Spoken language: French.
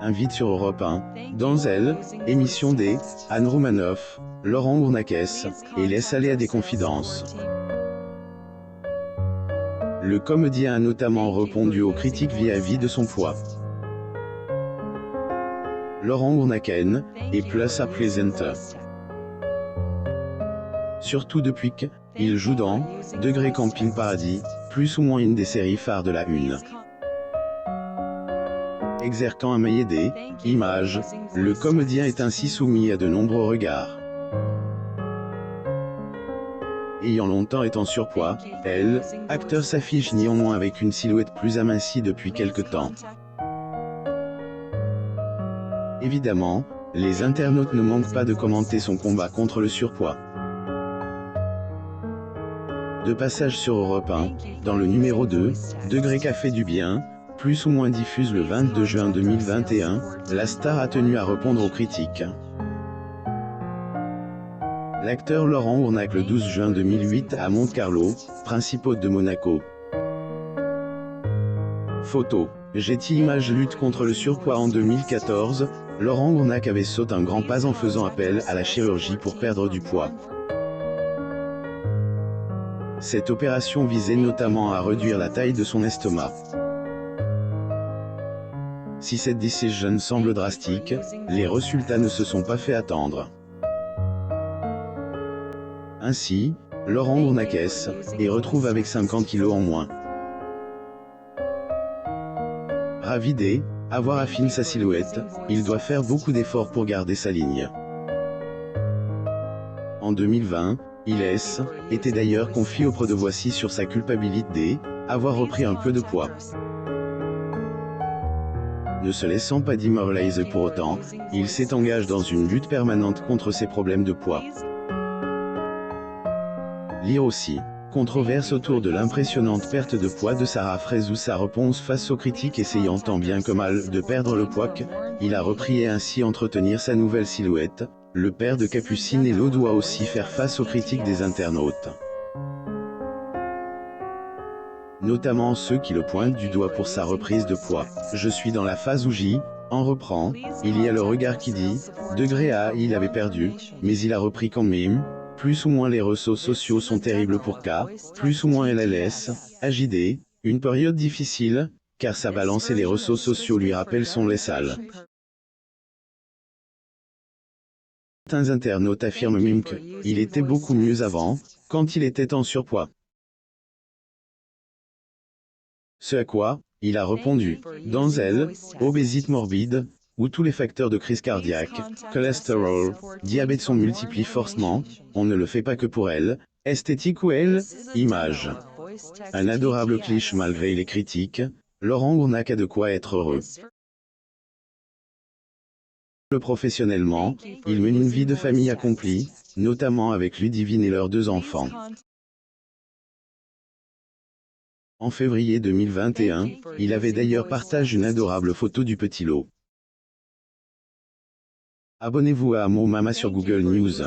invite sur Europe 1, dans Elle, émission des Anne Roumanoff, Laurent Ournakès, et laisse aller à des confidences. Le comédien a notamment répondu aux critiques vis-à-vis de son poids. Laurent Ournakès est plus à Pleasant. Surtout depuis qu'il joue dans Degré Camping Paradis, plus ou moins une des séries phares de la Une. Exerçant un maillet des images, le comédien est ainsi soumis à de nombreux regards. Ayant longtemps été en surpoids, acteur s'affiche néanmoins avec une silhouette plus amincie depuis quelque temps. Évidemment, les internautes ne manquent pas de commenter son combat contre le surpoids. De passage sur Europe 1, dans le numéro 2, Degré Café du Bien, plus ou moins diffuse le 22 juin 2021, la star a tenu à répondre aux critiques. L'acteur Laurent Ournac le 12 juin 2008 à Monte-Carlo, principauté de Monaco. Photo. Getty Images lutte contre le surpoids en 2014, Laurent Ournac avait sauté un grand pas en faisant appel à la chirurgie pour perdre du poids. Cette opération visait notamment à réduire la taille de son estomac. Si cette décision semble drastique, les résultats ne se sont pas fait attendre. Ainsi, Laurent Ournakès est retrouve avec 50 kg en moins. Ravi d'avoir affiné sa silhouette, il doit faire beaucoup d'efforts pour garder sa ligne. En 2020, il était d'ailleurs confié auprès de Voici sur sa culpabilité d'avoir repris un peu de poids. Ne se laissant pas démoraliser pour autant, il s'engage dans une lutte permanente contre ses problèmes de poids. Lire aussi. Controverse autour de l'impressionnante perte de poids de Sarah Fraisse ou sa réponse face aux critiques essayant tant bien que mal de perdre le poids qu'il a repris et ainsi entretenir sa nouvelle silhouette. Le père de Capucine Hello doit aussi faire face aux critiques des internautes. Notamment ceux qui le pointent du doigt pour sa reprise de poids. Je suis dans la phase où en reprend, il y a le regard qui dit, Degré A il avait perdu, mais il a repris quand même, plus ou moins les réseaux sociaux sont terribles pour K, plus ou moins LLS, AJD, une période difficile, car sa balance et les réseaux sociaux lui rappellent son lait sale. Certains internautes affirment même qu'il était beaucoup mieux avant, quand il était en surpoids. Ce à quoi, il a répondu, dans Elle, obésité morbide, où tous les facteurs de crise cardiaque, cholestérol, diabète sont multipliés forcément, on ne le fait pas que pour elle, esthétique ou image. Un adorable cliché malgré les critiques, Laurent Ournac a de quoi être heureux. Professionnellement, il mène une vie de famille accomplie, notamment avec Ludivine et leurs 2 enfants. En février 2021, il avait d'ailleurs partagé une adorable photo du petit lot. Abonnez-vous à Mo Mama sur Google News.